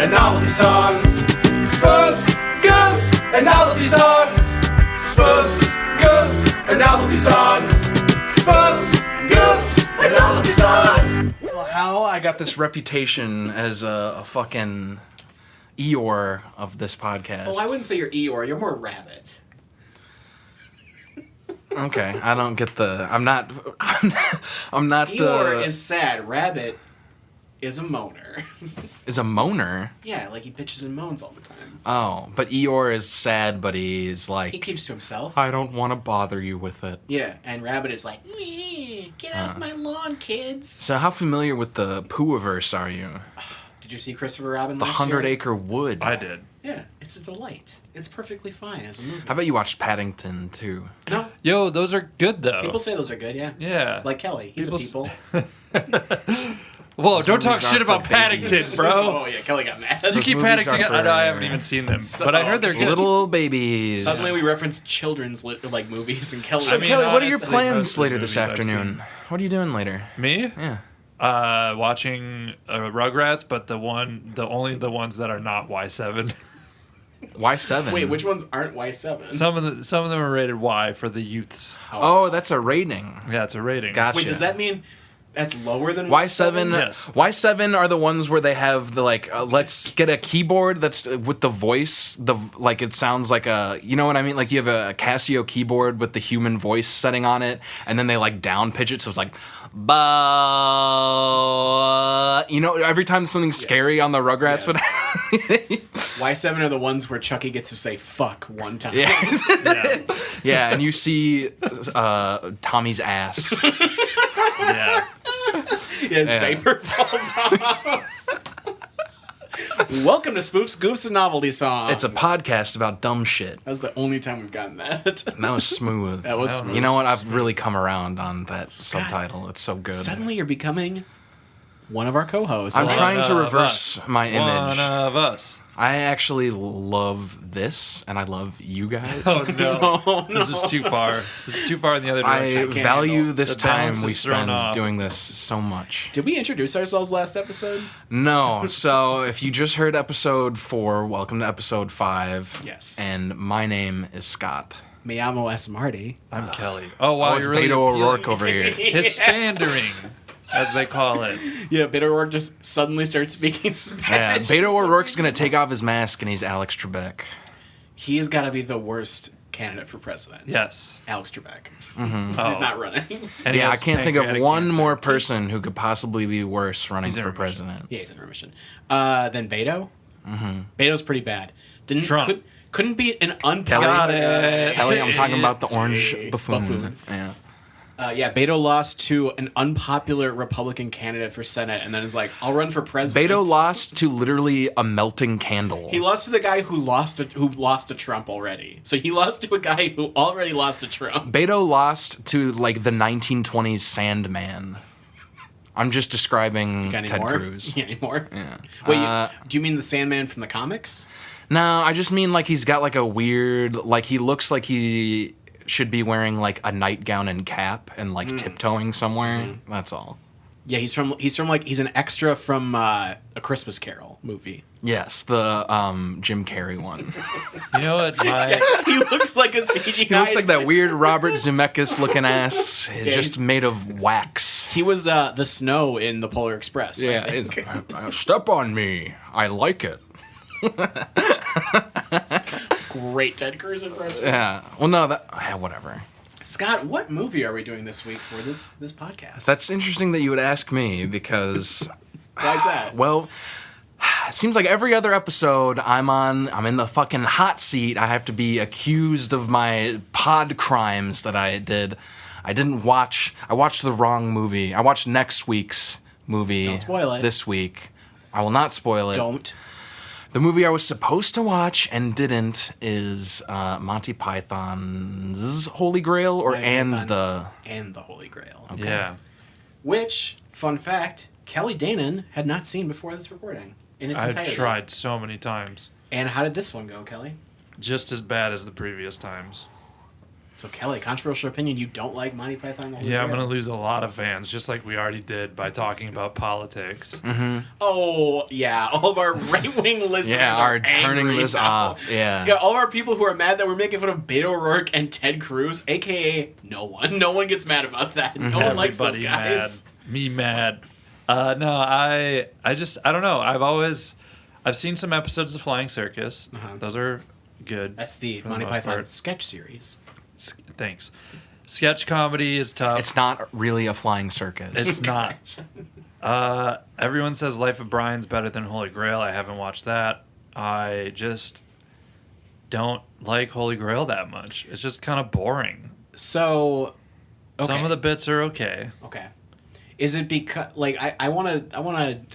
and novelty songs. Spoofs, goofs, and novelty songs. Spoofs, goofs, and novelty songs. Spoofs, goofs, and novelty songs. Well, how I got this reputation as a fucking Eeyore of this podcast. Oh, I wouldn't say you're Eeyore. You're more Rabbit. Okay, I don't get the. I'm not. Eeyore is sad. Rabbit is a moaner. Is a moaner. Yeah, like he bitches and moans all the time. Oh, but Eeyore is sad, but he's like. He keeps to himself. I don't want to bother you with it. Yeah, and Rabbit is like, get off my lawn, kids. So how familiar with the Pooh-averse are you? Did you see Christopher Robin The last year? 100 Acre Wood. I did. Yeah, it's a delight. It's perfectly fine as a movie. I bet you watched Paddington too. No, Yo, those are good though. people say those are good, yeah. Yeah. Like Kelly, he's People a people. Whoa, don't talk movies shit are about for Paddington, babies. bro. Oh yeah, Kelly got mad. You keep movies Paddington. are I know I for- haven't even seen them, So- but I heard they're good. Little babies. Suddenly we reference children's like movies, and Kelly. So I mean, Kelly, what are your honestly, most plans of the later this movies I've afternoon? What are you doing later? Me? Yeah. Watching Rugrats, but only the ones that are not Y7. Y7. Wait, which ones aren't Y7? some of them are rated Y for the youths. Oh, that's a rating. Yeah, it's a rating. Gotcha. Wait, does that mean that's lower than Y7? Yes. Y7 are the ones where they have the let's get a keyboard that's with the voice, it sounds like a, you know what I mean? Like you have a Casio keyboard with the human voice setting on it, and then they down pitch it, so it's like, but every time something's scary on the Rugrats, Yes. but Y7 are the ones where Chucky gets to say fuck one time. yeah, Yeah. yeah, and you see Tommy's ass. Yeah. His Yeah. diaper falls off. Welcome to Spoofs, Goofs, and Novelty Songs. It's a podcast about dumb shit. That was the only time we've gotten that. And that was smooth. That was smooth. You know what? I've really come around on that subtitle. It's so good. Suddenly you're becoming one of our co-hosts. I'm One trying to of reverse us. my image. One of us. I actually love this, and I love you guys. Oh no. This is too far. This is too far in the other I direction. can't value handle. this The time balance we is thrown spend off. doing this so much. Did we introduce ourselves last episode? No, so if you just heard episode 4, welcome to episode 5. Yes. And my name is Scott. Me amo es Marty. I'm Kelly. Oh wow, Oh, it's you're really Beto appealing. O'Rourke over here. Hispandering, as they call it. Yeah, Beto O'Rourke just suddenly starts speaking Spanish. Yeah, Beto for some O'Rourke's reason. going to take off his mask, and he's Alex Trebek. He has got to be the worst candidate for president. Yes. Alex Trebek. Mm-hmm. 'Cause he's Oh. not running. And he Yeah, I has can't think of pancreatic one cancer. more person who could possibly be worse running He's in for remission. president. Yeah, he's in remission. Then Beto. Mm-hmm. Beto's pretty bad. Trump. Couldn't be an unpopular. Got it. Kelly, I'm talking about the orange buffoon. Buffoon. Yeah. Yeah, Beto lost to an unpopular Republican candidate for Senate, and then is like, "I'll run for president." Beto lost to literally a melting candle. He lost to the guy who lost to Trump already. So he lost to a guy who already lost to Trump. Beto lost to the 1920s Sandman. I'm just describing Got any Ted more? Cruz. Yeah, any more? Yeah. Wait, do you mean the Sandman from the comics? No, I just mean he's got a weird, he looks like he should be wearing a nightgown and cap and tiptoeing somewhere. That's all. Yeah, he's an extra from A Christmas Carol movie. Yes, the Jim Carrey one. You know what? He looks like a CGI. He looks like that weird Robert Zemeckis looking ass, he's- just made of wax. He was the snow in the Polar Express. I think. Step on me. I like it. Great Ted Cruz impression. Yeah. Well, no, whatever. Scott, what movie are we doing this week for this podcast? That's interesting that you would ask me because, Why is that? well, it seems like every other episode I'm in the fucking hot seat. I have to be accused of my pod crimes that I did. I watched the wrong movie. I watched next week's movie. Don't spoil it. This week. I will not spoil it. Don't. The movie I was supposed to watch and didn't is Monty Python's Holy Grail And the the Holy Grail. Yeah. Which, fun fact, Kelly Danon had not seen before this recording in its I've entirety. tried so many times. And how did this one go, Kelly? Just as bad as the previous times. So Kelly, controversial opinion, you don't like Monty Python? And the Holy Yeah, I'm Grail? going to lose a lot of fans, just like we already did by talking about politics. Oh, yeah. All of our right-wing listeners are are turning angry this now. off. Yeah. Yeah, all of our people who are mad that we're making fun of Beto O'Rourke and Ted Cruz, a.k.a. no one. No one gets mad about that. No one likes those Everybody guys. mad. Me mad. No, I don't know. I've seen some episodes of Flying Circus. Those are good. That's the for Monty most Python part. sketch series. Thanks. Sketch comedy is tough. It's not really a flying circus. It's not. Everyone says Life of Brian's better than Holy Grail. I haven't watched that. I just don't like Holy Grail that much. It's just kind of boring. So, okay. Some of the bits are okay. Okay. Is it because like I want to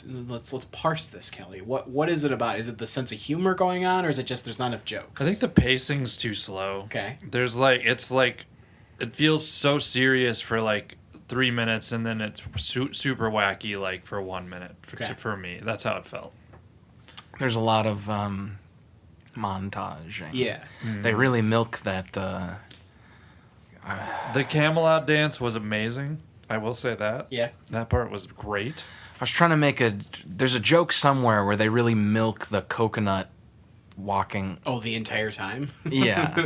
let's parse this, Kelly. What is it about? Is it the sense of humor going on, or is it just there's not enough jokes? I think the pacing's too slow. Okay. There's it feels so serious for like 3 minutes, and then it's super wacky like for 1 minute for me. That's how it felt. There's a lot of montaging. Yeah. They really milk that. The Camelot dance was amazing. I will say that. Yeah. That part was great. I was trying to make there's a joke somewhere where they really milk the coconut walking. Oh, the entire time. Yeah.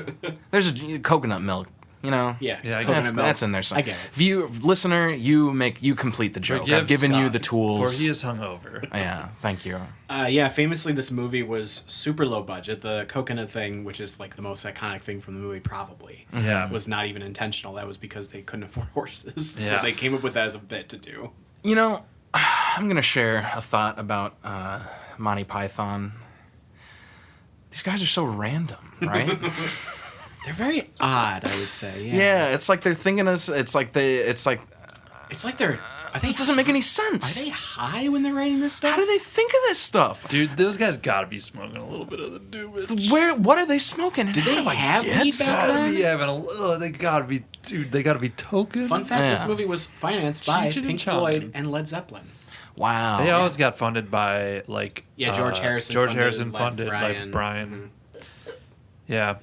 There's a coconut milk, you know? Yeah. Yeah, I Coconut That's, milk. that's in there somewhere. I get it. If you, listener, you complete the joke. Forgive I've given you Scott, the tools. For he is hungover. Yeah, thank you. Yeah, famously, this movie was super low budget. The coconut thing, which is like the most iconic thing from the movie, probably, Yeah. was not even intentional. That was because they couldn't afford horses, so Yeah. they came up with that as a bit to do. You know, I'm going to share a thought about Monty Python. These guys are so random, right? They're very odd, I would say. Yeah, Yeah, it's like they're thinking us. It's like it's like they're. Are this doesn't make any sense. Are they high when they're writing this stuff? How do they think of this stuff? Dude, those guys gotta be smoking a little bit of the doobage. What are they smoking? Did they have get weed some? back then? Be having they gotta be, dude. They gotta be token. Fun fact: this Yeah. movie was financed by Cheech and Pink Chong. Floyd and Led Zeppelin. Wow. They always got funded by like George Harrison. George funded Harrison Life funded Brian. Life of Brian. Yeah.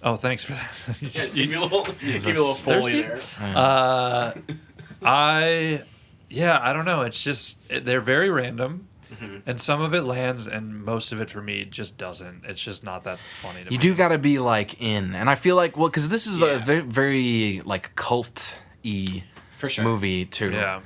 Oh, thanks for that. You Yeah, just- give me a little, foley thirsty? there. I don't know. It's just they're very random, and some of it lands, and most of it for me just doesn't. It's just not that funny to me. You do got to be like in, and I feel like because this is a very, very like cult-y For sure. movie too. Yeah.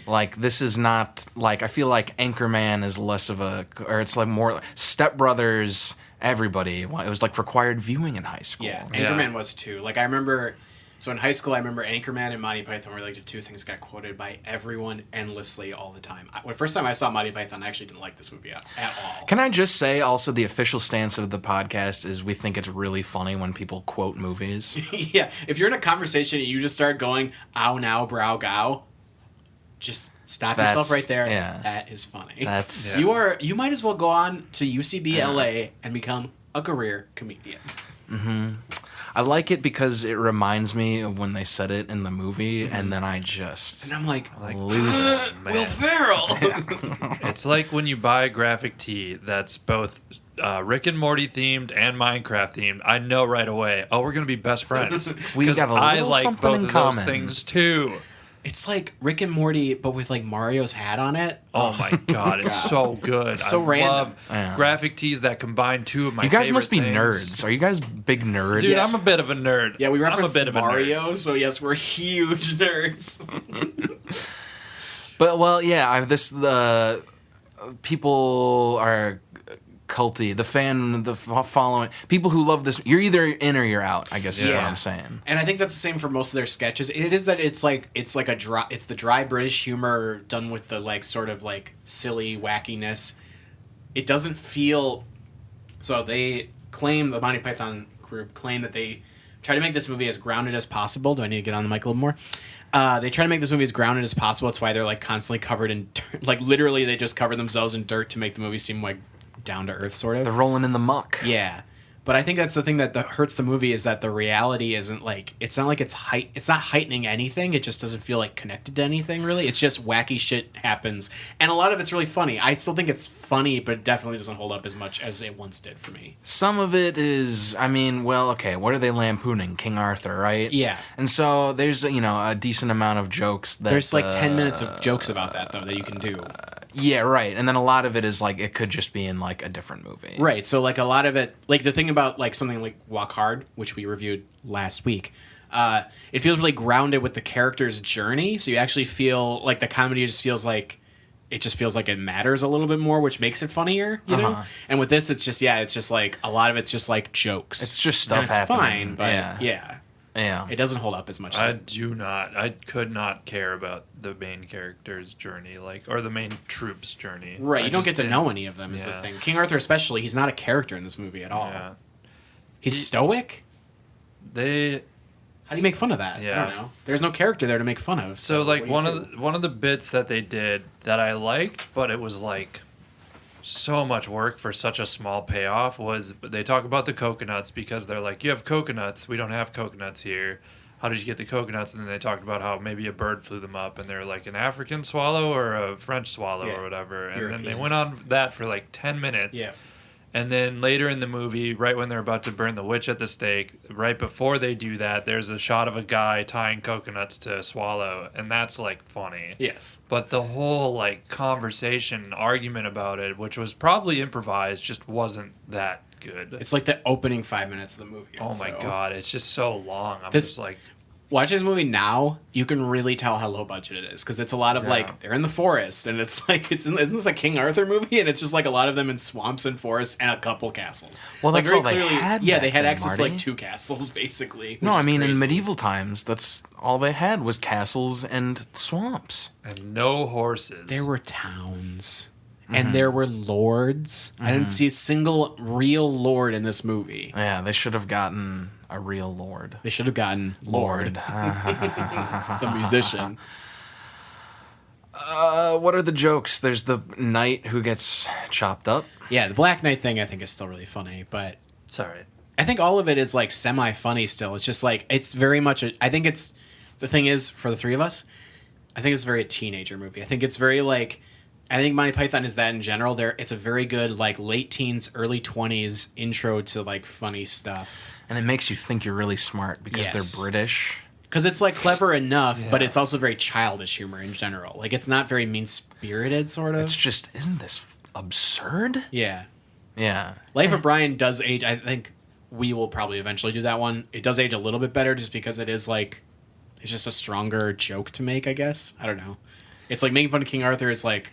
Like this is not like I feel like Anchorman is less of a, or it's like more Step Brothers. Everybody, it was like required viewing in high school. Yeah, Yeah. Anchorman was too. Like I remember, so in high school, I remember Anchorman and Monty Python were like the two things that got quoted by everyone endlessly all the time. The first time I saw Monty Python, I actually didn't like this movie at all. Can I just say also the official stance of the podcast is we think it's really funny when people quote movies. Yeah, if you're in a conversation and you just start going, ow, now, brow, gow, just stop yourself right there. yeah. That is funny. That's You might as well go on to UCB LA and become a career comedian. I like it because it reminds me of when they said it in the movie, and then I just And I'm like lose it. Will Ferrell. It's like when you buy a graphic tee that's both Rick and Morty themed and Minecraft themed. I know right away. Oh, we're gonna be best friends. We 'Cause got a I little like something both in of common. those things too. It's like Rick and Morty, but with like Mario's hat on it. Oh my god, it's so good. So I random. love Yeah. graphic tees that combine two of my You guys favorite must be things. nerds. Are you guys big nerds? Dude, I'm a bit of a nerd. Yeah, we referenced I'm a bit of a nerd. Mario, so yes, we're huge nerds. But well, yeah, the people are culty. The following people who love this. You're either in or you're out. I guess is what Yeah. I'm saying. And I think that's the same for most of their sketches. It is that it's the dry British humor done with the like sort of like silly wackiness. It doesn't feel. So the Monty Python group claim that they try to make this movie as grounded as possible. Do I need to get on the mic a little more? They try to make this movie as grounded as possible. That's why they're like constantly covered in dirt. Like literally, they just cover themselves in dirt to make the movie seem like down to earth, sort of. They're rolling in the muck. Yeah. But I think that's the thing that hurts the movie is that the reality isn't like it's not like it's not heightening anything. It just doesn't feel like connected to anything really. It's just wacky shit happens, and a lot of it's really funny. I still think it's funny, but it definitely doesn't hold up as much as it once did for me. Some of it is, I mean, well, okay, what are they lampooning? King Arthur, right? Yeah. And so there's a decent amount of jokes that There's like 10 minutes of jokes about that though that you can do. Yeah, right. And then a lot of it is like it could just be in like a different movie. Right. So like a lot of it, like the thing about like something like Walk Hard, which we reviewed last week, it feels really grounded with the character's journey. So you actually feel like the comedy just feels like it matters a little bit more, which makes it funnier, you know? And with this, it's just like a lot of it's just like jokes. It's just stuff and it's happening. fine, but yeah. It doesn't hold up as much. I could not care about the main character's journey, or the main troop's journey. Right, I you don't just get to didn't- know any of them is the thing. King Arthur especially, he's not a character in this movie at all. Yeah. He's stoic? How How do you make fun of that? Yeah. I don't know. There's no character there to make fun of. So what do you one do? of the bits that they did that I liked, but it was like so much work for such a small payoff was they talk about the coconuts because they're like, you have coconuts, we don't have coconuts here. How did you get the coconuts? And then they talked about how maybe a bird flew them up, and they're like an African swallow or a French swallow or whatever. And then they European. went on that for like 10 minutes. Yeah. And then later in the movie, right when they're about to burn the witch at the stake, right before they do that, there's a shot of a guy tying coconuts to a swallow, and that's like funny. Yes. But the whole like conversation, argument about it, which was probably improvised, just wasn't that good. It's like the opening 5 minutes of the movie. Oh my also. god, it's just so long. I'm This- just like, Watching this movie now, you can really tell how low budget it is because it's a lot of like they're in the forest and it's like isn't this a King Arthur movie and it's just like a lot of them in swamps and forests and a couple castles. Well, Like, that's very all they had Yeah, back they had then, access to Marty. like 2 castles basically. No, which I is mean in crazy. medieval times, that's all they had was castles and swamps. and no horses. There were towns. And there were lords. I didn't see a single real lord in this movie. Yeah, they should have gotten a real lord. They should have gotten Lord, the musician. What are the jokes? There's the knight who gets chopped up. Yeah, the Black Knight thing I think is still really funny, but Sorry. I think all of it is like semi-funny still. It's just like it's very much I think it's the thing is for the three of us, I think it's very a teenager movie. I think it's very like I think Monty Python is that in general. It's a very good like late teens, early 20s intro to like funny stuff. And it makes you think you're really smart because Yes. they're British. Because it's like clever enough, but Yeah. it's also very childish humor in general. Like it's not very mean-spirited sort of. It's just, isn't this absurd? Yeah. Yeah. Life of Brian does age. I think we will probably eventually do that one. It does age a little bit better just because it is like it's just a stronger joke to make, I guess. I don't know. It's like making fun of King Arthur is like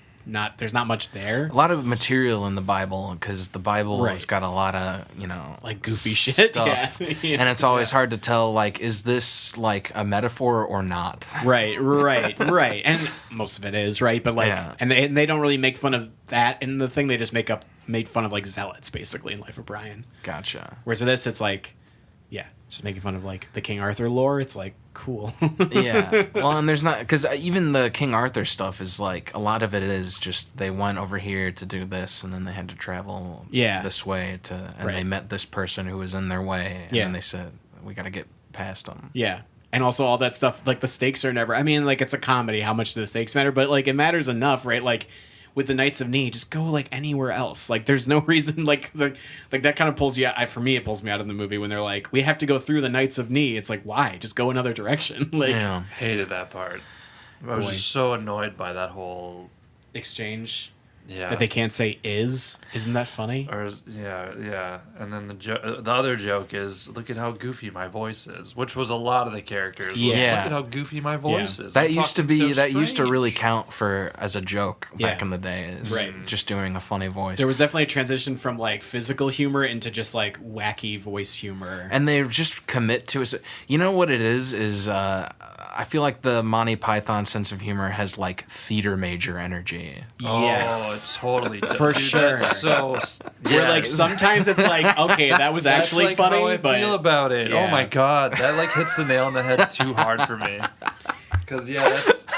there's not much there. A lot of material in the Bible because the Bible has Right. got a lot of, Like goofy shit. stuff. Yeah. And it's always hard to tell, like, is this like a metaphor or not? Right. And most of it is, right? But like Yeah. and they don't really make fun of that in the thing. They just made fun of like zealots basically in Life of Brian. Gotcha. Whereas in this it's like just making fun of like the King Arthur lore. It's like cool. Yeah. Well, and there's not, because even the King Arthur stuff is like, a lot of it is just they went over here to do this and then they had to travel this way and they met this person who was in their way. And then they said, we got to get past them. Yeah. And also all that stuff, like the stakes are never, I mean, like it's a comedy, how much do the stakes matter? But like it matters enough, right? Like with the Knights of Knee, just go like anywhere else. Like there's no reason, like that kind of pulls you out. For me, it pulls me out of the movie when they're like, we have to go through the Knights of Knee. It's like, why? Just go another direction. Like Yeah. Hated that part. I was just so annoyed by that whole exchange yeah. that they can't say isn't that funny? Yeah. And then the other joke is, look at how goofy my voice is, which was a lot of the characters. was, Yeah. Look at how goofy my voice is. That I'm used to talking be, so that used to really strange. count for as a joke back Yeah. in the day. Is Right. Just doing a funny voice. There was definitely a transition from like physical humor into just like wacky voice humor. And they just commit to it. You know what it is I feel like the Monty Python sense of humor has like theater major energy. Oh, Yes. it totally does. For Dude, sure. That's so. Where like yes. sometimes it's like, okay, that was That's actually like funny, how I but feel about it. yeah. Oh my god, that like hits the nail on the head too hard for me. Because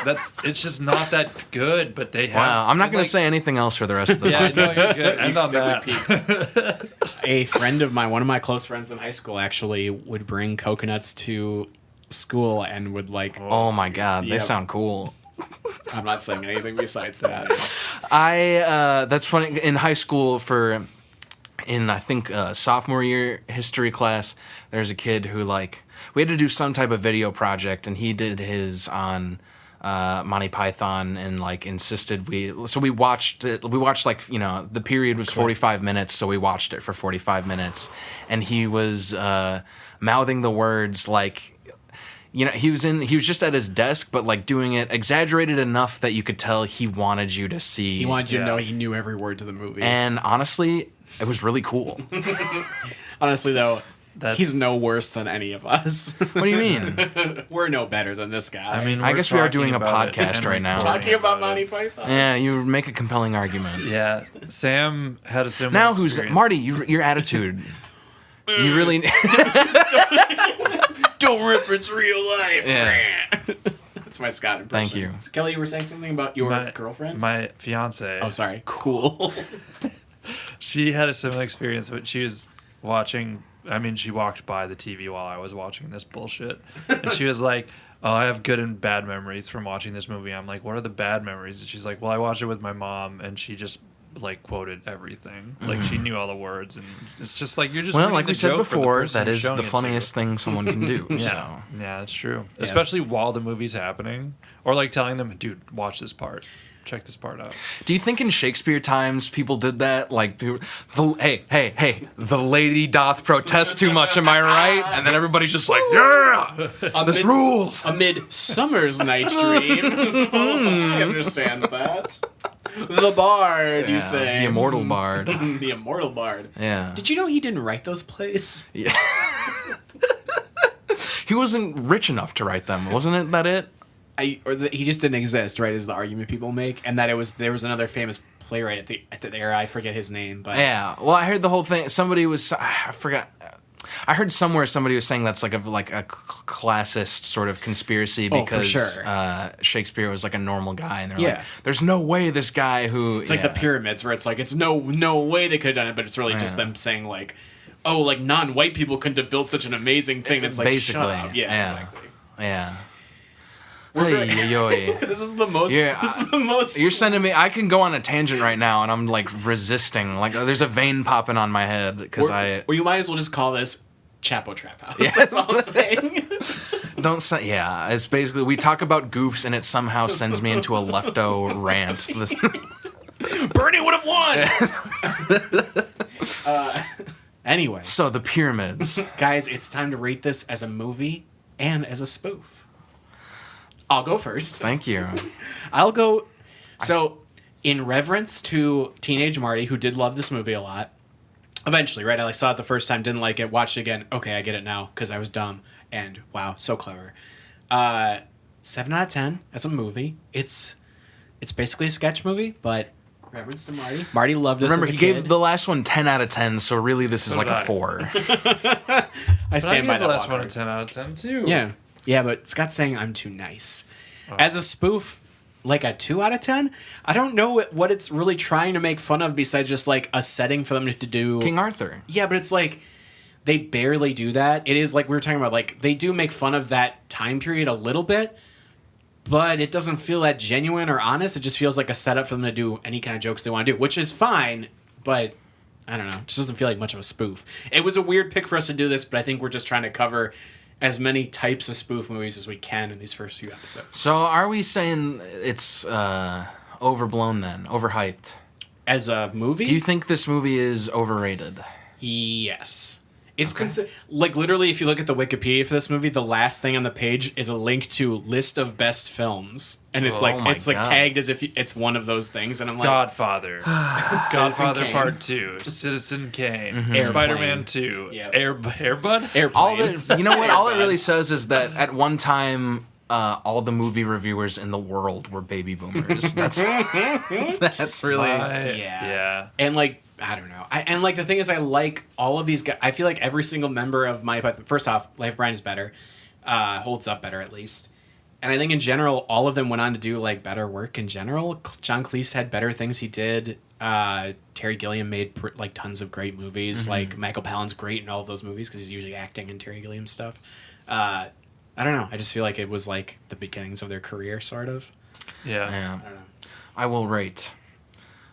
It's just not that good. But they have. Wow, I'm not going like- to say anything else for the rest of the Yeah, podcast. no, you're good. End on that. A friend of mine, one of my close friends in high school, actually would bring coconuts to school and would like. Oh my god, they Yep. sound cool. I'm not saying anything besides that. That's funny. In high school, I think sophomore year history class, there's a kid who we had to do some type of video project, and he did his on Monty Python, and insisted we watched it. We watched the period was 45 minutes, so we watched it for 45 minutes, and he was mouthing the words he was just at his desk, but doing it exaggerated enough that you could tell he wanted you to see. He wanted you to Yeah. know he knew every word to the movie. And honestly, it was really cool. Honestly, though, That's- he's no worse than any of us. What do you mean? We're no better than this guy. I mean, I we're guess we are talking doing a about it podcast and right now. recording talking about it. Monty Python. Yeah, you make a compelling argument. Yeah, Sam had a similar. Now who's experience. Marty? Your attitude. You really. Don't reference real life. Yeah. That's my Scott impression. Thank you. Kelly, you were saying something about your girlfriend? My fiance. Oh, sorry. Cool. She had a similar experience, but she was watching. I mean, she walked by the TV while I was watching this bullshit, and she was like, "Oh, I have good and bad memories from watching this movie." I'm like, "What are the bad memories?" And she's like, "Well, I watched it with my mom, and she just quoted everything. Like she knew all the words, and it's just like you're just Well, reading like the we said joke for the before, person that you're is showing the it to. funniest thing someone can do. Yeah, So. yeah, that's true. Especially while the movie's happening, or telling them, "Dude, watch this part. Check this part out." Do you think in Shakespeare times people did that? Hey, the lady doth protest too much, am I right? And then everybody's just like, yeah, this rules. Amid Summer's Night's Dream. I understand that. The Bard, Yeah, you say. the immortal bard. The Immortal Bard. Yeah. Did you know he didn't write those plays? Yeah. He wasn't rich enough to write them, wasn't it? That it? He just didn't exist, right? Is the argument people make, and that there was another famous playwright at the era. I forget his name, but Yeah. Well, I heard the whole thing. I forgot. I heard somewhere somebody was saying that's like a classist sort of conspiracy Oh, for because sure. Shakespeare was like a non-white guy, and they're Yeah. like, "There's no way this guy who." it's like the pyramids, where it's like it's no way they could have done it, but it's really just them saying non-white people couldn't have built such an amazing thing. That's basically, shut up. Yeah, exactly. Yeah. We're Hey, This is the most. Yeah, This is the most. You're sending me. I can go on a tangent right now, and I'm resisting. There's a vein popping on my head because Well, you might as well just call this Chapo Trap House. Yes. That's all I'm saying. don't say. Yeah, it's basically we talk about goofs, and it somehow sends me into a lefto rant. Bernie would have won. Anyway, So the pyramids. guys, it's time to rate this as a movie and as a spoof. I'll go first. Thank you. I'll go. So, in reverence to teenage Marty, who did love this movie a lot, eventually, right? I saw it the first time, didn't like it, watched it again. Okay, I get it now because I was dumb. And wow, so clever. 7 out of 10 as a movie. It's basically a sketch movie, but reverence to Marty. Marty loved this. Remember, as a he kid. gave the last one 10 out of 10, so really this is So like did a I. 4. I But stand by I gave the that. last one a Walker. 10 out of 10 too. Yeah, but Scott's saying I'm too nice. As a spoof, like a 2 out of 10. I don't know what it's really trying to make fun of besides just like a setting for them to do. King Arthur. Yeah, but it's like they barely do that. It is like we were talking about, like they do make fun of that time period a little bit, but it doesn't feel that genuine or honest. It just feels like a setup for them to do any kind of jokes they want to do, which is fine, but I don't know. It just doesn't feel like much of a spoof. It was a weird pick for us to do this, but I think we're just trying to cover as many types of spoof movies as we can in these first few episodes. So are we saying it's overblown then? Overhyped? as a movie, Do you think this movie is overrated? yes. It's like literally, if you look at the Wikipedia for this movie, the last thing on the page is a link to list of best films, and it's Oh my it's like God. tagged as if it's one of those things, and I'm like, Godfather, Godfather Kane. Part 2, Citizen Kane, Airplane. Spider-Man 2, Yep. Airbud. Airplane. All that, you know what? All it Airbud. really says is that at one time, all the movie reviewers in the world were baby boomers. That's really. Yeah. And like, I don't know. And like the thing is, I like all of these guys. I feel like every single member of Monty Python. First off, Life of Brian is better, holds up better at least. And I think in general, all of them went on to do like better work in general. John Cleese had better things he did. Terry Gilliam made like tons of great movies. Like Michael Palin's great in all of those movies because he's usually acting in Terry Gilliam stuff. I don't know. I just feel like it was like the beginnings of their career, sort of. Yeah. I don't know. I will rate.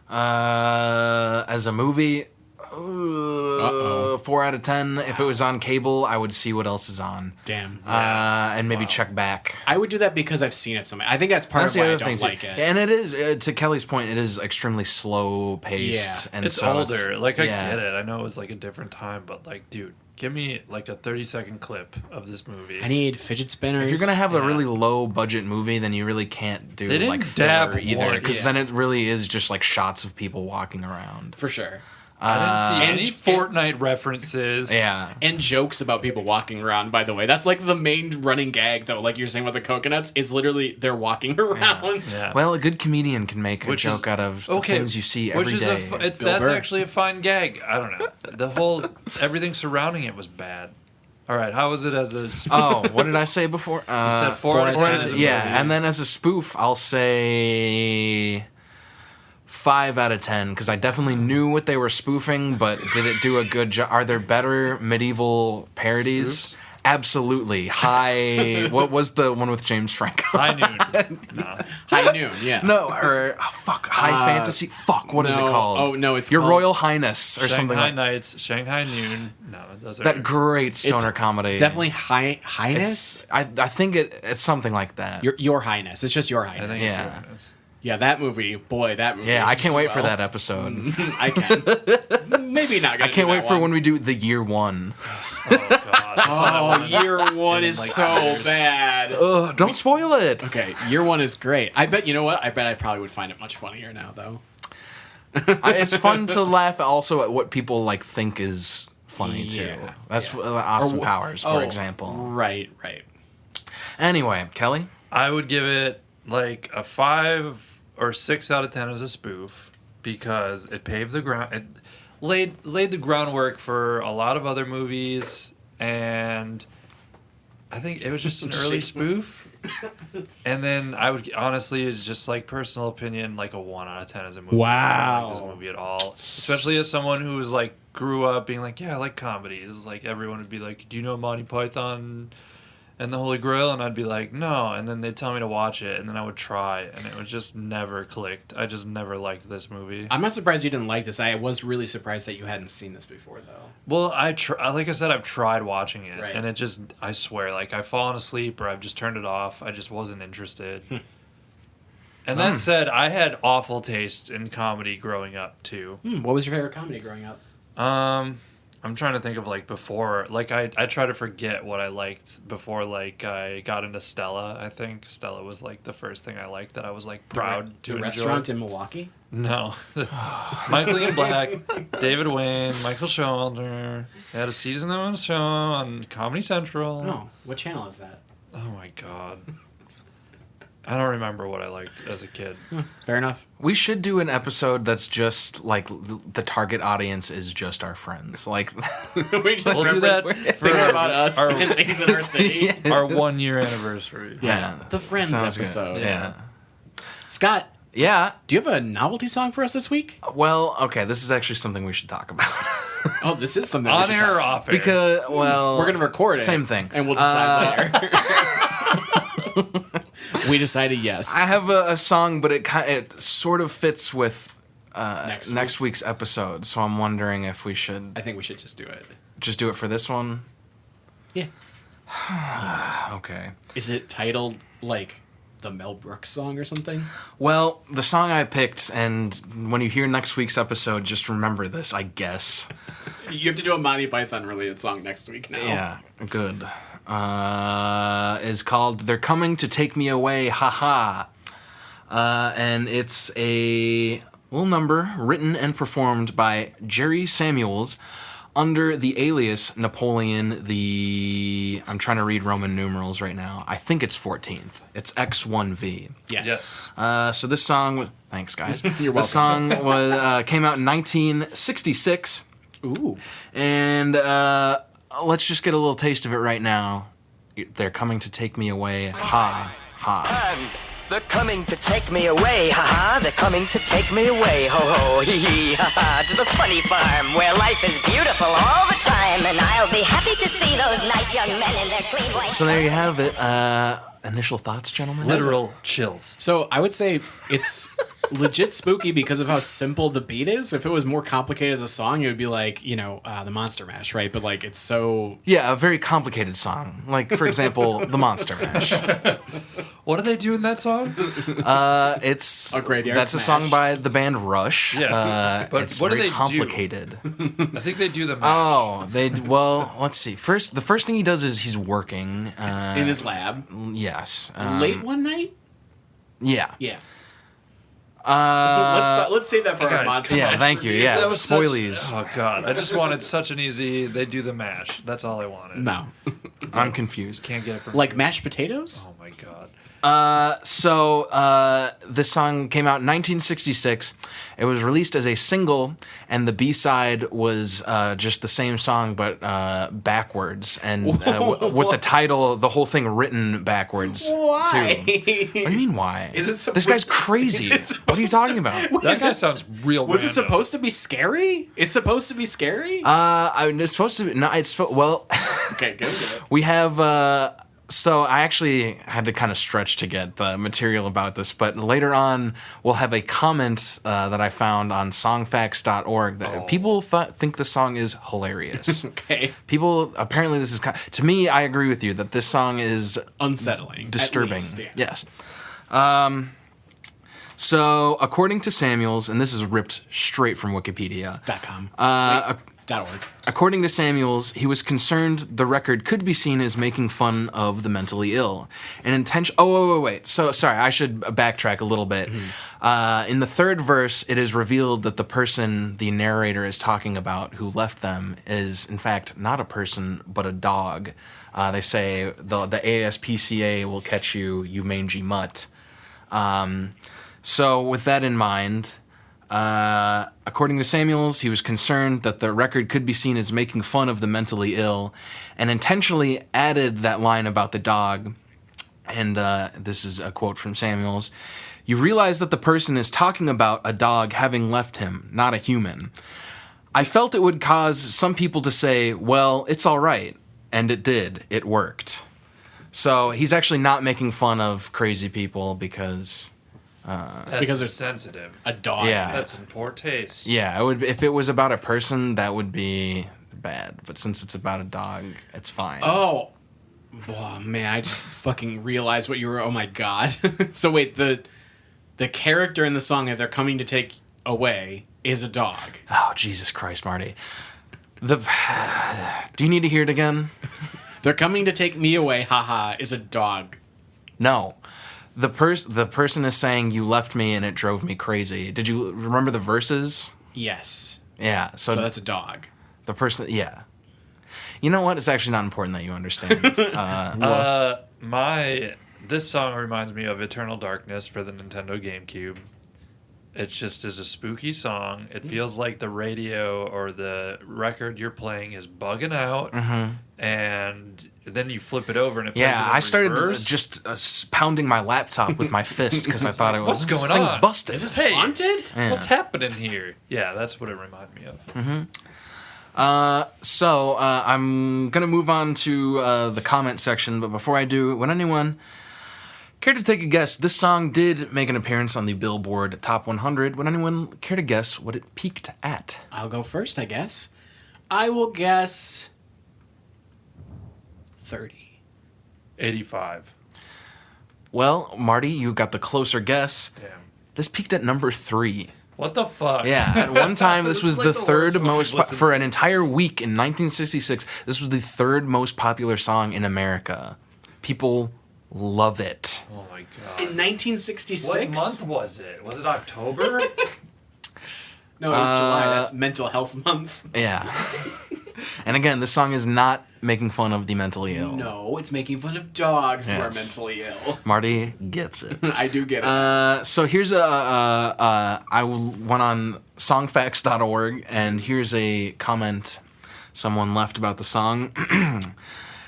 As a movie, 4 out of 10. If it was on cable, I would see what else is on. Damn. And maybe check back. I would do that because I've seen it so much. I think that's part That's of the why I other thing don't too. like it. And it is, to Kelly's point, it is extremely slow paced. Yeah. And It's so older. Like, I yeah. get it. I know it was like a different time, but like, dude, give me like a 30-second clip of this movie. I need fidget spinners. If you're gonna have a Yeah. really low budget movie, then you really can't do They didn't like dab filler either, once. because then it really is just like shots of people walking around. For sure. I didn't see any and- Fortnite references. Yeah. And jokes about people walking around, by the way. That's like the main running gag, though. Like you're saying about the coconuts, is literally they're walking around. Yeah. Well, a good comedian can make a Which is- joke out of the okay, things you see which every is day. Bill that's Burr. actually a fine gag. I don't know. The whole everything surrounding it was bad. All right, how was it as a? Oh, what did I say before? You said 4 out of 10 as a yeah, movie. and then as a spoof, I'll say 5 out of 10 because I definitely knew what they were spoofing, but did it do a good job? Are there better medieval parodies? Spoofs? Absolutely. What was the one with James Franco? High Noon. No. High Noon, yeah. No, or high fantasy. Fuck, what is it no. called? Oh, no, it's Your called- Royal Highness or something Shanghai like Nights, Shanghai Noon. No, those are that. Great stoner comedy. Definitely Highness. I think it's something like that. Your Highness. It's just Your I Highness. think Yeah. it is. Yeah, that movie. Boy, that movie. Yeah, I ages can't wait for well. that episode. I can. Maybe not. I can't wait for when we do the year one. Oh god. I saw that Oh, one. year one in, is like, so hours. bad. Ugh, don't spoil it. Okay, year one is great. I bet you know what? I bet I probably would find it much funnier now, though. It's fun to laugh also at what people like think is funny too. Yeah, That's yeah. Austin Or- Powers, for oh, example. Right. Anyway, Kelly. I would give it like a 5 or 6 out of 10 as a spoof because it paved the ground. It laid the groundwork for a lot of other movies, and I think it was just an early spoof. And then I would honestly, it's just like personal opinion, like a 1 out of 10 as a movie. I don't like this Wow. movie at all, especially as someone who was like grew up being like, yeah, I like comedy. This is like everyone would be like, do you know Monty Python and the Holy Grail? And I'd be like, no. And then they'd tell me to watch it, and then I would try, and it would just never clicked. I just never liked this movie. I'm not surprised you didn't like this. I was really surprised that you hadn't seen this before, though. Well, like I said, I've tried watching it, Right. and it just, I swear, like I've fallen asleep or I've just turned it off. I just wasn't interested. And that said, I had awful taste in comedy growing up too. What was your favorite comedy growing up? I'm trying to think of like before, like I try to forget what I liked before, like I got into Stella. I think Stella was like the first thing I liked that I was like proud to The enjoy. restaurant in Milwaukee? No, Michael Ian Black, David Wayne, Michael Showalter. They had a season of a show on Comedy Central. Oh, what channel is that? Oh my god, I don't remember what I liked as a kid. Fair enough. We should do an episode that's just like the target audience is just our friends. Like, We just We'll do that reference for things about us our- and things in our city. Our 1 year anniversary. yeah, The Friends sounds good. episode. Yeah. Scott, Yeah. do you have a novelty song for us this week? Well, okay, this is actually something we should talk about. Oh, this is something we On should air talk or about. off air? Because, well, We're going to record it. Same thing. And we'll decide later. We decided yes. I have a song, but it sort of fits with Next next week's. week's episode. So I'm wondering if we should I think we should just do it. just do it for this one. Yeah. Okay. Is it titled, like, the Mel Brooks song or something? Well, the song I picked, and when you hear next week's episode, just remember this, I guess. You have to do a Monty Python related song next week now. Yeah, good. Is called "They're Coming to Take Me Away, Ha-Haaa," and it's a little number written and performed by Jerry Samuels under the alias Napoleon the. I'm trying to read Roman numerals right now. I think it's 14th. It's X1V. Yes. So this song was. Thanks, guys. You're The song was came out in 1966. Ooh. And let's just get a little taste of it right now. They're coming to take me away. Ha. Ha-Haaa. They're coming to take me away, ha-ha. They're coming to take me away, ho-ho, hee-hee, ha-ha. To the funny farm where life is beautiful all the time. And I'll be happy to see those nice young men in their clean white... So there you have it. Initial thoughts, gentlemen? Literal chills. So I would say it's legit spooky because of how simple the beat is. If it was more complicated as a song, it would be like, the Monster Mash, right? But like, it's so... Yeah, a very complicated song. Like, for example, the Monster Mash. What do they do in that song? It's A Graveyard That's a Smash. song by the band Rush. Yeah, but it's what do very they do? complicated. I think they do the mash. Oh, well, let's see. The first thing he does is he's working. in his lab. Yes. Late one night? Yeah. Yeah. Let's save that for our guys, Monster Yeah, Mash thank you. review. Yeah, That was spoilies. Oh god, I just wanted such an easy. They do the mash. That's all I wanted. No. I'm confused. Can't get it from Like you. mashed potatoes? Oh my god. So this song came out in 1966. It was released as a single, and the B-side was just the same song but backwards, and with the title, the whole thing written backwards. Why? Too. What do you mean? Why? Is it This supposed- guy's crazy. is it What are you supposed talking about? That guy sounds real. Was it random. supposed to be scary? It's supposed to be scary? It's supposed to be. No, well, Okay, good. we have. So I actually had to kind of stretch to get the material about this, but later on we'll have a comment that I found on songfacts.org that people think the song is hilarious. Okay. People apparently this is to me. I agree with you that this song is Unsettling. at disturbing. least, yeah. Yes. So according to Samuels, and this is ripped straight from Wikipedia. .com. .org. According to Samuels, he was concerned the record could be seen as making fun of the mentally ill. An intention. Oh, wait. So, sorry, I should backtrack a little bit. In the third verse, it is revealed that the person the narrator is talking about who left them is, in fact, not a person, but a dog. They say the ASPCA will catch you, you mangy mutt. So, with that in mind... according to Samuels, he was concerned that the record could be seen as making fun of the mentally ill and intentionally added that line about the dog. And this is a quote from Samuels. You realize that the person is talking about a dog having left him, not a human. I felt it would cause some people to say, well, it's all right. And it did. It worked. So he's actually not making fun of crazy people because... That's Because they're sensitive. A dog. Yeah. That's in poor taste. Yeah, it would. If it was about a person, that would be bad. But since it's about a dog, it's fine. Oh man, I just fucking realized what you were. Oh my god. So wait, the character in the song that they're coming to take away is a dog. Oh, Jesus Christ, Marty. Do you need to hear it again? They're coming to take me away. Haha, is a dog. No. The person is saying you left me and it drove me crazy. Did you remember the verses? Yes. Yeah. So that's a dog. the person. Yeah. You know what? It's actually not important that you understand. This song reminds me of Eternal Darkness for the Nintendo GameCube. It just is a spooky song. It feels like the radio or the record you're playing is bugging out, and then you flip it over and it plays it in I started reverse. just pounding my laptop with my fist because I thought it was What's going thing's on? busted. Is this Hey. haunted? Yeah. What's happening here? Yeah, that's what it reminded me of. So I'm gonna move on to the comment section, but before I do, would anyone care to take a guess? This song did make an appearance on the Billboard Top 100. Would anyone care to guess what it peaked at? I'll go first, I guess. I will guess 30. 85. Well, Marty, you got the closer guess. Damn. This peaked at number 3. What the fuck? Yeah, at one time this This was is like the the third worst one most we've listened for to. an entire week in 1966. This was the third most popular song in America. People love it. Oh my In god. 1966? What month was it? Was it October? No, it was July. That's Mental Health Month. Yeah. And again, this song is not making fun of the mentally ill. No, it's making fun of dogs who are Yes. mentally ill. Marty gets it. I do get it. So here's I went on songfacts.org and here's a comment someone left about the song.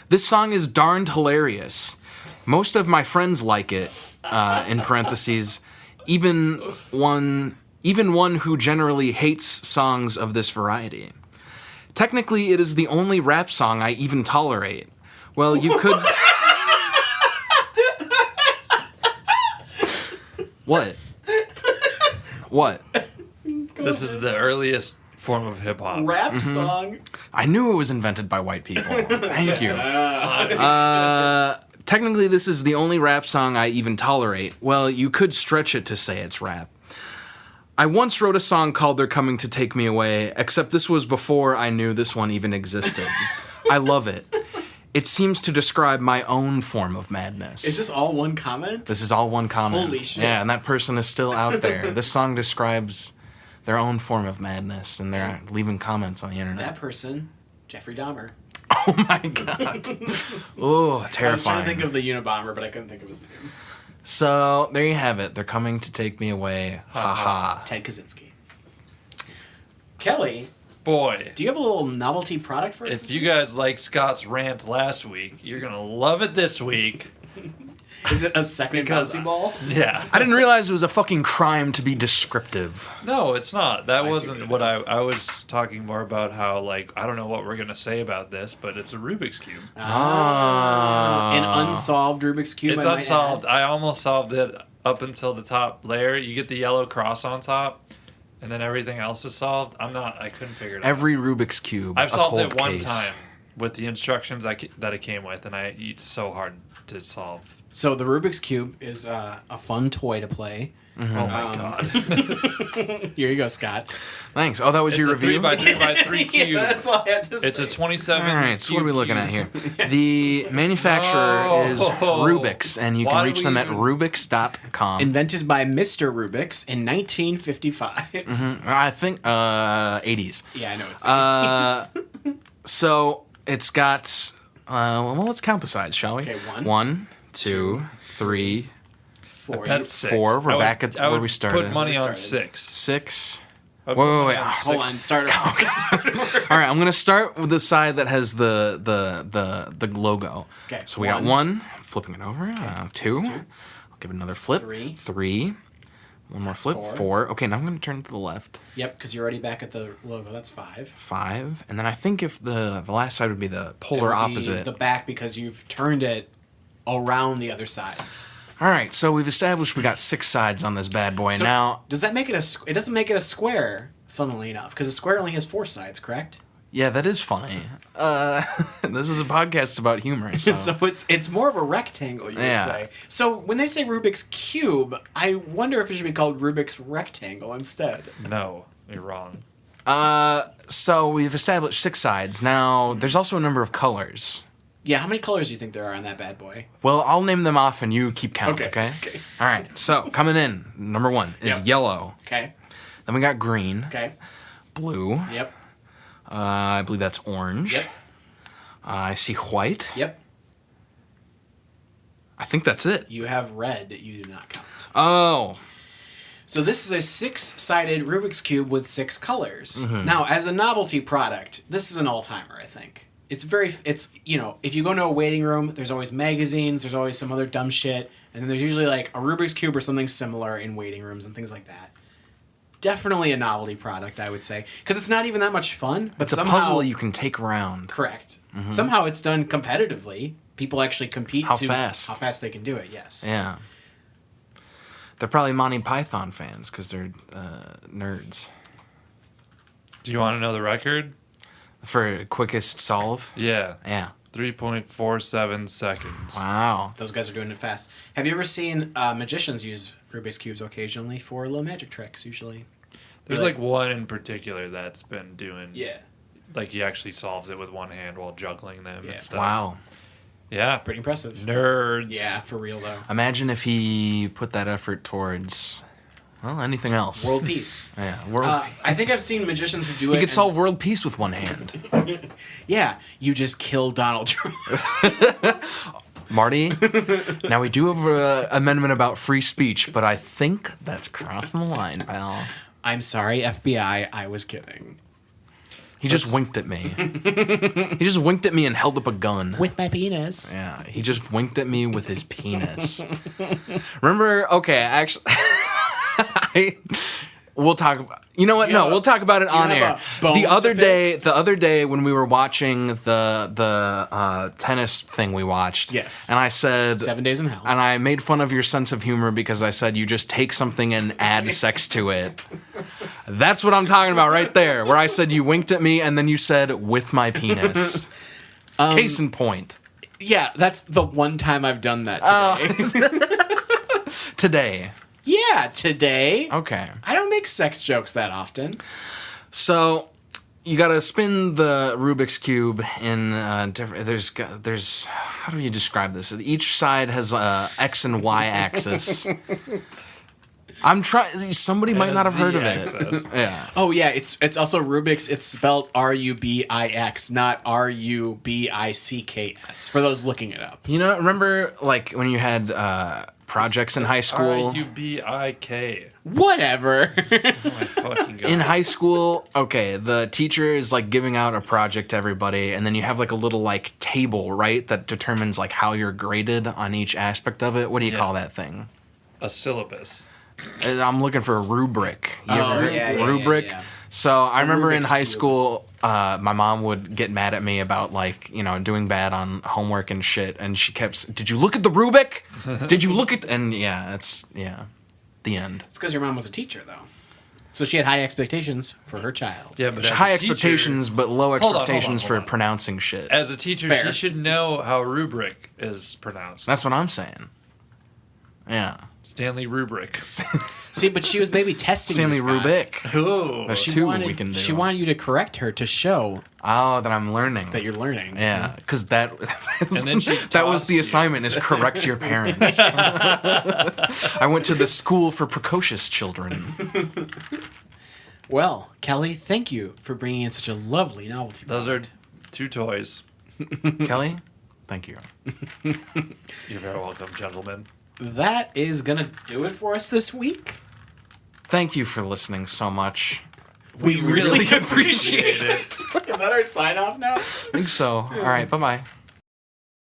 This song is darned hilarious. Most of my friends like it, in parentheses, even one who generally hates songs of this variety. Technically, it is the only rap song I even tolerate. Well, you could... What? What? This is the earliest form of hip hop. Rap song. I knew it was invented by white people. Thank you. Technically, this is the only rap song I even tolerate. Well, you could stretch it to say it's rap. I once wrote a song called They're Coming to Take Me Away, except this was before I knew this one even existed. I love it. It seems to describe my own form of madness. Is this all one comment? This is all one comment. Holy shit. Yeah, and that person is still out there. This song describes their own form of madness, and they're leaving comments on the internet. That person, Jeffrey Dahmer. Oh my god. Oh, terrifying. I was trying to think of the Unabomber, but I couldn't think of his name. So, there you have it. They're coming to take me away. Ha-Haaa. Ted Kaczynski. Kelly, Boy, do you have a little novelty product for us? if you guys liked Scott's rant last week, you're going to love it this week. Is it a second Because- bouncy ball? Yeah. I didn't realize it was a fucking crime to be descriptive. No, it's not. That I see wasn't what what it is. I was talking more about how, like, I don't know what we're going to say about this, but it's a Rubik's Cube. An unsolved Rubik's Cube. It's I might unsolved. add. I almost solved it up until the top layer. You get the yellow cross on top, and then everything else is solved. I couldn't figure it out. Every Rubik's Cube. I've a solved cold it one case. time with the instructions that it came with, and it's so hard to solve. So the Rubik's Cube is a fun toy to play. Oh my god. Here you go, Scott. Thanks. Oh, that was It's your a review? 3x3x3 cube. Yeah, that's all I had to say. It's a 27. All right, so what are we cube looking at cube. here? The manufacturer No. is Rubik's, and you Why can do reach we them at even- Rubik's.com. Invented by Mr. Rubik's in 1955. I think 80s. Yeah, I know it's So it's got. Well, let's count the sides, shall we? Okay, 1, 2, 3, 4. That's 6. 4. We're I would- back at I where would we started. Put money We on started. 6. 6. I would Wait, put wait, money wait. on Hold 6. on, start over. All right, I'm gonna start with the side that has the logo. Okay, So we got 1. Flipping it over. 2. That's 2. I'll give it another flip. 3. 3. One more flip. 4. 4. Okay, now I'm gonna turn it to the left. Yep, because you're already back at the logo. That's 5. 5. And then I think if the last side would be the polar It would be opposite. The back because you've turned it around the other sides. All right, so we've established we got 6 sides on this bad boy. So Now, does that make it it doesn't make it a square, funnily enough, because a square only has 4 sides, correct? yeah, that is funny. This is a podcast about humor. So. So it's more of a rectangle, you Yeah. would say. So when they say Rubik's Cube, I wonder if it should be called Rubik's Rectangle instead. No, you're wrong. So we've established 6 sides. Now, there's also a number of colors. Yeah, how many colors do you think there are on that bad boy? Well, I'll name them off and you keep count, okay? Okay. All right, so coming in, number 1 is Yep. yellow. Okay. Then we got green, Okay. blue. Yep. I believe that's orange. Yep. I see white. Yep. I think that's it. You have red. You do not count. Oh, So this is a 6-sided Rubik's Cube with 6 colors. Mm-hmm. Now, as a novelty product, this is an all-timer, I think. It's if you go into a waiting room, there's always magazines, there's always some other dumb shit, and then there's usually like a Rubik's Cube or something similar in waiting rooms and things like that. Definitely a novelty product, I would say, because it's not even that much fun, but it's a somehow, puzzle you can take around. correct. Somehow it's done competitively. People actually compete How to fast? how fast they can do it, yes. Yeah. They're probably Monty Python fans because they're nerds. Do you want to know the record? For quickest solve? Yeah. Yeah. 3.47 seconds. Wow. Those guys are doing it fast. Have you ever seen magicians use Rubik's Cubes occasionally for little magic tricks, usually? There's like one in particular that's been doing. Yeah. Like he actually solves it with one hand while juggling them Yeah. and stuff. Wow. Yeah. Pretty impressive. Nerds. Yeah, for real, though. Imagine if he put that effort towards, well, anything else. World peace. Yeah, world peace. I think I've seen magicians who do You it. could and- solve world peace with one hand. Yeah, you just killed Donald Trump. Marty, now we do have an amendment about free speech, but I think that's crossing the line, pal. I'm sorry, FBI. I was kidding. He just winked at me. He just winked at me and held up a gun. With my penis. Yeah, he just winked at me with his penis. Remember? Okay, actually, we'll talk about. You know what? No, we'll talk about it on air. The other day when we were watching the tennis thing we watched. Yes. And I said 7 Days in Hell. And I made fun of your sense of humor because I said you just take something and add sex to it. That's what I'm talking about right there, where I said you winked at me and then you said with my penis. Case in point. Yeah, that's the one time I've done that today. Today. Yeah, today. Okay. I don't make sex jokes that often. So you got to spin the Rubik's Cube in different. There's how do you describe this? Each side has a X and Y axis. I'm trying. Somebody might not have heard of it. Yeah. Oh yeah, it's also Rubik's. It's spelled Rubix, not Rubicks. For those looking it up. You know, remember like when you had projects in high school? Rubik. Whatever. Oh my fucking God. In high school, okay, the teacher is like giving out a project to everybody, and then you have like a little like table, right, that determines like how you're graded on each aspect of it. What do you call that thing? A syllabus. I'm looking for a rubric. You ever heard yeah, rubric? yeah. So I remember in Rubik's high Cube. school, my mom would get mad at me about like, you know, doing bad on homework and shit, and she kept, "Did you look at the rubric? Did you look at?" And yeah, the end. It's because your mom was a teacher, though. So she had high expectations for her child. Yeah, but as High a teacher- expectations, but low Hold on, expectations hold on. for pronouncing shit. As a teacher, Fair. she should know how rubric is pronounced. That's what I'm saying. Yeah. Stanley Rubric. See, but she was maybe testing Stanley you, Scott. Rubik. Oh, There's She two wanted, we can do. She wanted you to correct her to show Oh, that I'm learning. that you're learning. Yeah, because that then she that was tossed the you. assignment is correct your parents. I went to the school for precocious children. Well, Kelly, thank you for bringing in such a lovely novelty. those are two toys. Kelly, thank you. You're very welcome, gentlemen. That is going to do it for us this week. Thank you for listening so much. We really appreciate it. Is that our sign off now? I think so. All right, bye-bye.